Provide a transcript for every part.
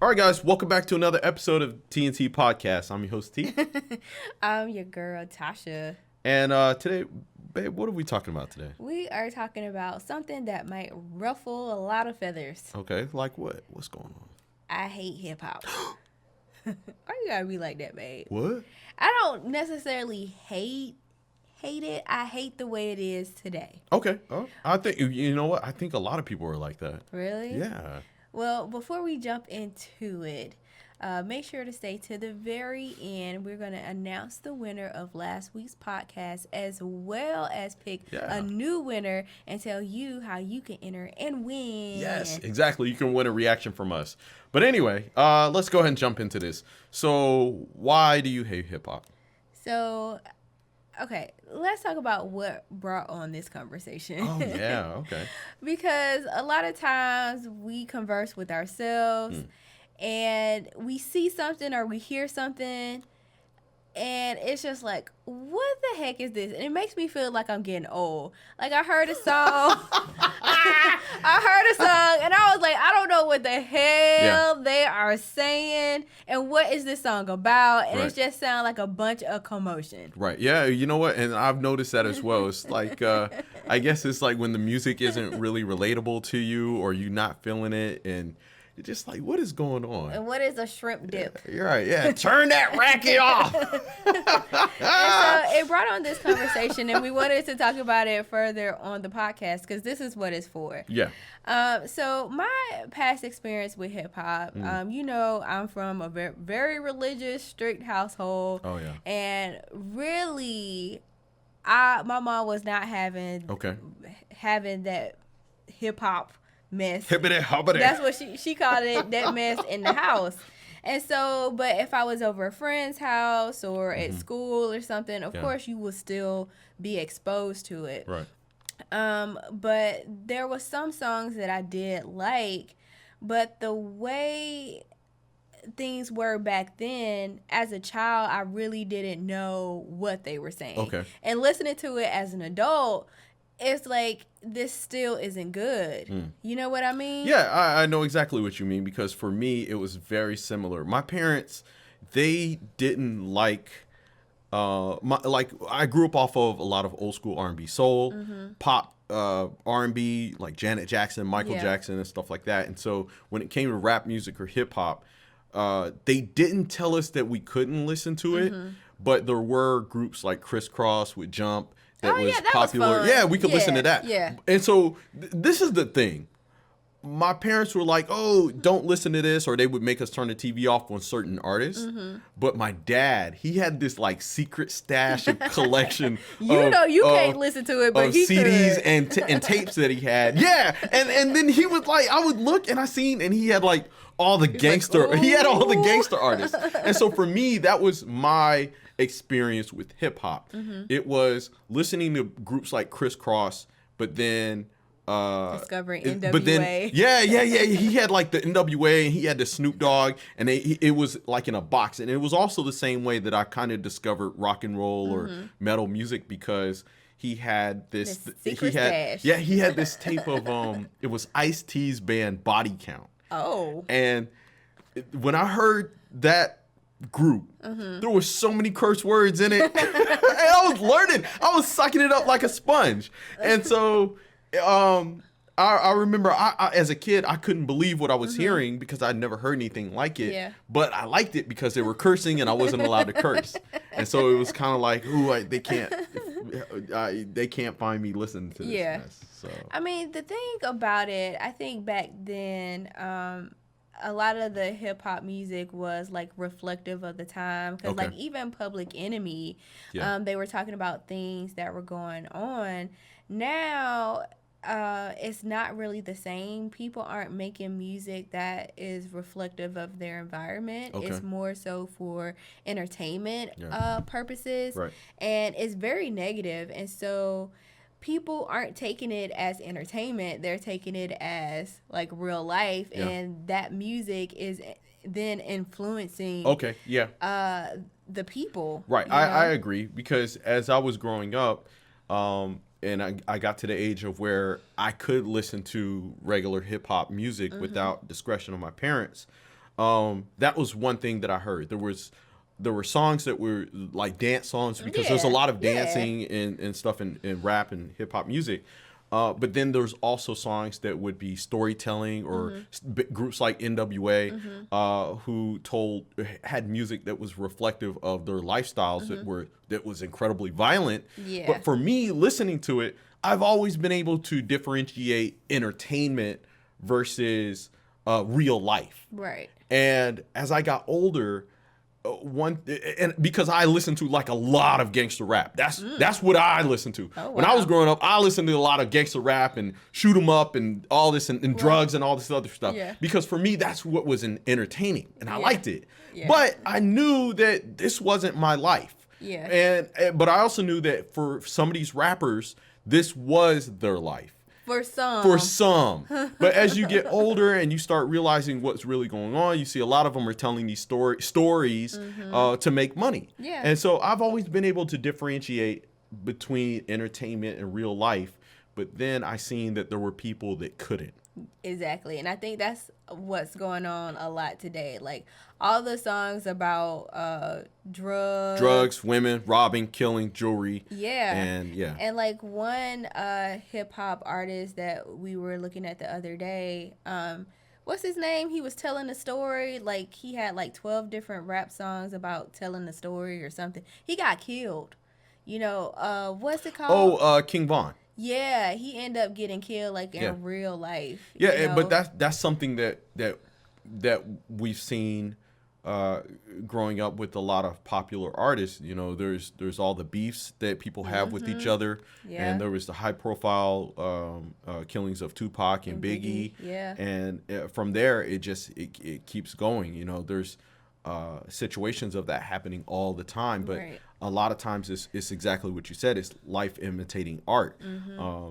All right, guys, welcome back to another episode of TNT Podcast. I'm your host, T. I'm your girl, Tasha. And today, babe, what are we talking about today? We are talking about something that might ruffle a lot of feathers. Okay, like what? What's going on? I hate hip-hop. Why you gotta be like that, babe? What? I don't necessarily hate it. I hate the way it is today. Okay. Oh, I think, you know what? I think a lot of people are like that. Really? Yeah. Well, before we jump into it, make sure to stay to the very end. We're going to announce the winner of last week's podcast, as well as pick a new winner and tell you how you can enter and win. Yes, exactly. You can win a reaction from us. But anyway, let's go ahead and jump into this. So why do you hate hip-hop? So, okay, let's talk about what brought on this conversation. Oh, yeah, okay. Because a lot of times we converse with ourselves and we see something or we hear something and it's just like, what the heck is this? And it makes me feel like I'm getting old. Like I heard a song. And I was like, I don't know what the hell they are saying and what is this song about? And it just sounds like a bunch of commotion. Right. Yeah, you know what? And I've noticed that as well. It's like, I guess it's like when the music isn't really relatable to you or you're not feeling it and you're just like, what is going on? And what is a shrimp dip? Yeah, you're right. Yeah, turn that racket off. And so it brought on this conversation, and we wanted to talk about it further on the podcast because this is what it's for. Yeah. So my past experience with hip hop, you know, I'm from a very, very religious, strict household. Oh yeah. And really, my mom was not having that hip hop mess. Hibbity hobbity. That's what she called it, that mess in the house. And so, but if I was over a friend's house or at school or something, of course you would still be exposed to it. Right. But there was some songs that I did like, but the way things were back then, as a child, I really didn't know what they were saying. Okay. And listening to it as an adult, it's like, this still isn't good. You know what I mean? Yeah, I know exactly what you mean because for me, it was very similar. My parents, they didn't like, I grew up off of a lot of old school R&B soul, pop, R&B, like Janet Jackson, Michael Jackson and stuff like that. And so when it came to rap music or hip hop, they didn't tell us that we couldn't listen to it, but there were groups like Criss Cross with Jump, that popular. Was yeah, we could listen to that. Yeah. And so this is the thing. My parents were like, "Oh, don't listen to this," or they would make us turn the TV off on certain artists. But my dad, he had this like secret stash of collection. You can't listen to it, but he CDs could. and tapes that he had. Yeah, and then he would like, I would look and and he had like all the gangster. Like, he had all the gangster artists. And so for me, that was my experience with hip hop. It was listening to groups like Criss Cross, but then discovering NWA. But then he had like the NWA and he had the Snoop Dogg, and it was like in a box. And it was also the same way that I kind of discovered rock and roll or metal music because he had this stash. He had this tape of it was Ice-T's band Body Count. Oh. And when I heard that group, there were so many curse words in it. And I was learning. I was sucking it up like a sponge. And so I remember I as a kid, I couldn't believe what I was hearing because I'd never heard anything like it. Yeah. But I liked it because they were cursing and I wasn't allowed to curse. And so it was kind of like, ooh, they can't find me listening to this mess. So I mean, the thing about it, I think back then, a lot of the hip hop music was like reflective of the time because like even Public Enemy, they were talking about things that were going on. Now, it's not really the same. People aren't making music that is reflective of their environment. It's more so for entertainment purposes, and it's very negative. And so people aren't taking it as entertainment. They're taking it as like real life, and that music is then influencing the people. Right. I agree because as I was growing up, and I got to the age of where I could listen to regular hip hop music without discretion of my parents. That was one thing that I heard. There were songs that were like dance songs because there's a lot of dancing and stuff in rap and hip hop music. But then there's also songs that would be storytelling or groups like NWA who had music that was reflective of their lifestyles that was incredibly violent. Yeah. But for me, listening to it, I've always been able to differentiate entertainment versus real life. Right. And as I got older, because I listened to like a lot of gangster rap. That's what I listened to. Oh, wow. When I was growing up, I listened to a lot of gangster rap and shoot 'em up and all this and drugs and all this other stuff. Yeah. Because for me, that's what was entertaining and I liked it. Yeah. But I knew that this wasn't my life. Yeah. But I also knew that for some of these rappers, this was their life. For some. For some. But as you get older and you start realizing what's really going on, you see a lot of them are telling these stories to make money. Yeah. And so I've always been able to differentiate between entertainment and real life. But then I seen that there were people that couldn't. Exactly. And I think that's what's going on a lot today. Like all the songs about drugs, women, robbing, killing, jewelry. Yeah. And like one hip hop artist that we were looking at the other day, what's his name? He was telling a story. Like he had like 12 different rap songs about telling the story or something. He got killed. You know, what's it called? Oh, King Von. Yeah, he ended up getting killed like in real life. Yeah, you know? but that's something that we've seen growing up with a lot of popular artists. You know, there's all the beefs that people have with each other, and there was the high profile killings of Tupac and Biggie. Yeah, and from there it keeps going. You know, there's situations of that happening all the time, but a lot of times it's exactly what you said. It's life imitating art.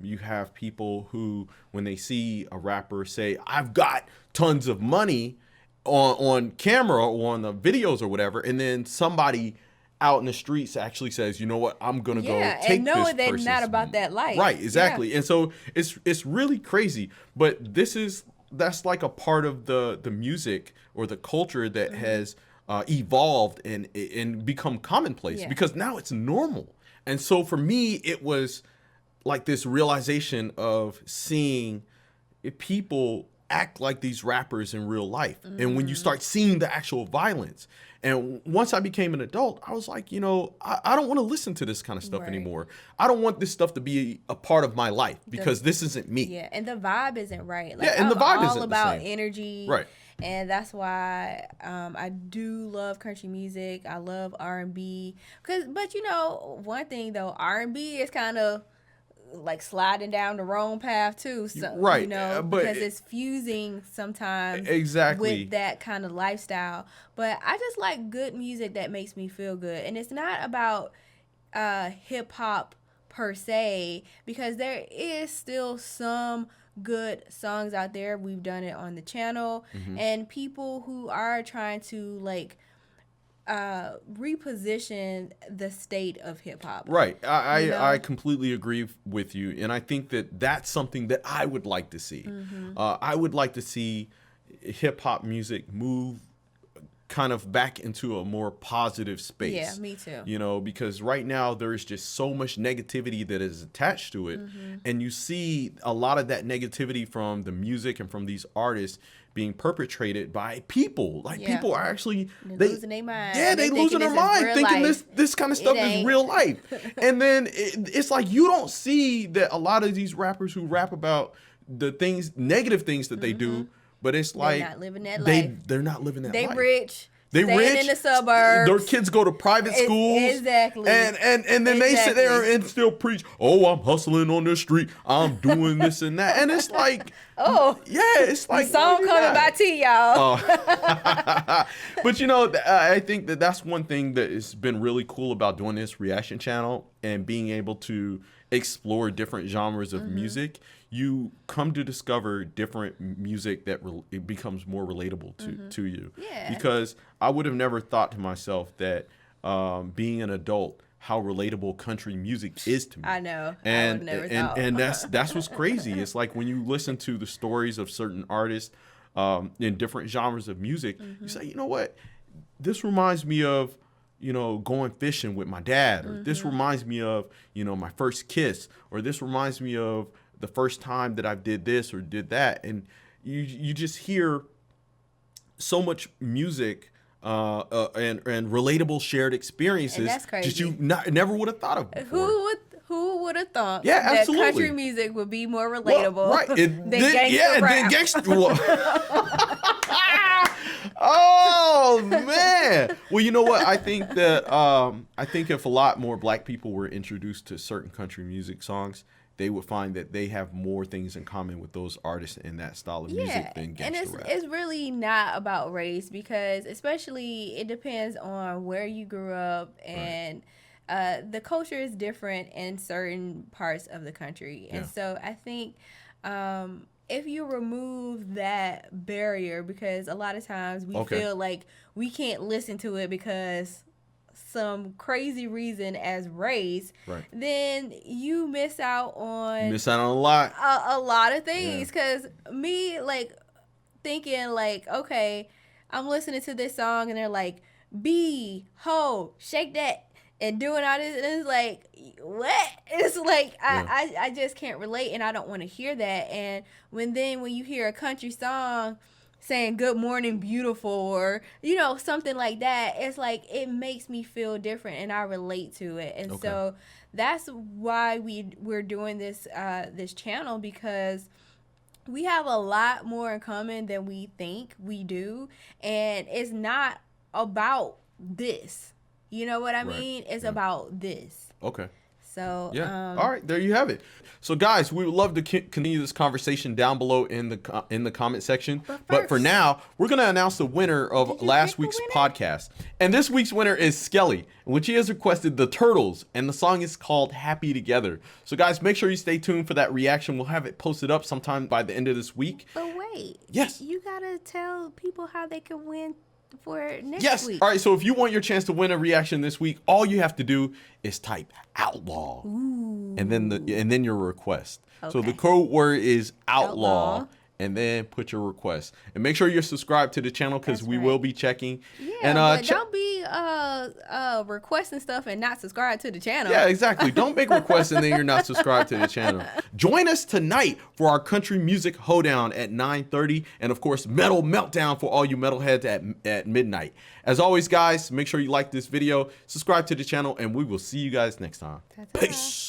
You have people who, when they see a rapper say, "I've got tons of money," on camera or on the videos or whatever, and then somebody out in the streets actually says, "You know what? I'm gonna go take this person's they're not about that life." Right, exactly. And so it's really crazy. But that's like a part of the music or the culture that has evolved and become commonplace because now it's normal. And so for me, it was like this realization of seeing people act like these rappers in real life. And when you start seeing the actual violence, and once I became an adult, I was like, you know, I don't want to listen to this kind of stuff anymore. I don't want this stuff to be a part of my life because this isn't me. Yeah, and the vibe isn't right. Like, and the vibe isn't all about the same. energy. Right. And that's why I do love country music. I love R&B. But you know, one thing though, R&B is kind of like sliding down the wrong path too. So, right. You know, but because it's fusing sometimes exactly with that kind of lifestyle. But I just like good music that makes me feel good. And it's not about hip hop per se, because there is still some good songs out there. We've done it on the channel, and people who are trying to like reposition the state of hip hop. Right. I completely agree with you, and I think that that's something that I would like to see. I would like to see hip hop music move kind of back into a more positive space. Yeah, me too. You know, because right now there is just so much negativity that is attached to it, and you see a lot of that negativity from the music and from these artists being perpetrated by people. Like people are actually losing their mind. Yeah, they losing their mind, thinking this kind of stuff is real life. And then it's like you don't see that a lot of these rappers who rap about the negative things that they do. But it's like they're not living that life. They're not living that life. They rich. They rich in the suburbs. Their kids go to private schools. Exactly. And then they sit there and still preach, "Oh, I'm hustling on the street. I'm doing this and that." And it's like, it's like the song coming by T, y'all. But you know, I think that's one thing that has been really cool about doing this reaction channel and being able to explore different genres of music. You come to discover different music that it becomes more relatable to you. Yeah. Because I would have never thought to myself that being an adult, how relatable country music is to me. I know. And, I would never thought. And that's what's crazy. It's like when you listen to the stories of certain artists, in different genres of music, you say, you know what, this reminds me of, going fishing with my dad, or this reminds me of, my first kiss, or this reminds me of the first time that I did this or did that. And you just hear so much music and relatable shared experiences. And that's crazy. Just you never would have thought of before. Who would have thought that country music would be more relatable than gangster rap? Oh man! Well, you know what? I think that if a lot more Black people were introduced to certain country music songs, they would find that they have more things in common with those artists in that style of music than gangster rap. And it's really not about race, because especially it depends on where you grew up, and the culture is different in certain parts of the country. And so I think if you remove that barrier, because a lot of times we feel like we can't listen to it because some crazy reason as race, then you miss out on a lot. A lot of things. Because me, like, thinking, like, okay, I'm listening to this song and they're like, B, ho, shake that, and doing all this, and it's like, what? It's like, I just can't relate, and I don't want to hear that. And when you hear a country song saying good morning beautiful, or something like that, it's like it makes me feel different and I relate to it. And so that's why we're doing this this channel, because we have a lot more in common than we think we do, and it's not about this, you know what I mean? It's about this. So all right, there you have it. So guys, we would love to continue this conversation down below in the comment section. But for now, we're going to announce the winner of last week's podcast. And this week's winner is Skelly, in which he has requested The Turtles, and the song is called Happy Together. So guys, make sure you stay tuned for that reaction. We'll have it posted up sometime by the end of this week. But wait. Yes. You got to tell people how they can win for next week. All right, so if you want your chance to win a reaction this week, all you have to do is type outlaw and then your request. So the code word is outlaw, and then put your request, and make sure you're subscribed to the channel, because we will be checking. But don't be requesting stuff and not subscribe to the channel. Yeah, exactly. Don't make requests and then you're not subscribed to the channel. Join us tonight for our country music hoedown at 9:30, and of course metal meltdown for all you metalheads at midnight. As always, guys, make sure you like this video, subscribe to the channel, and we will see you guys next time. Ta-ta. Peace.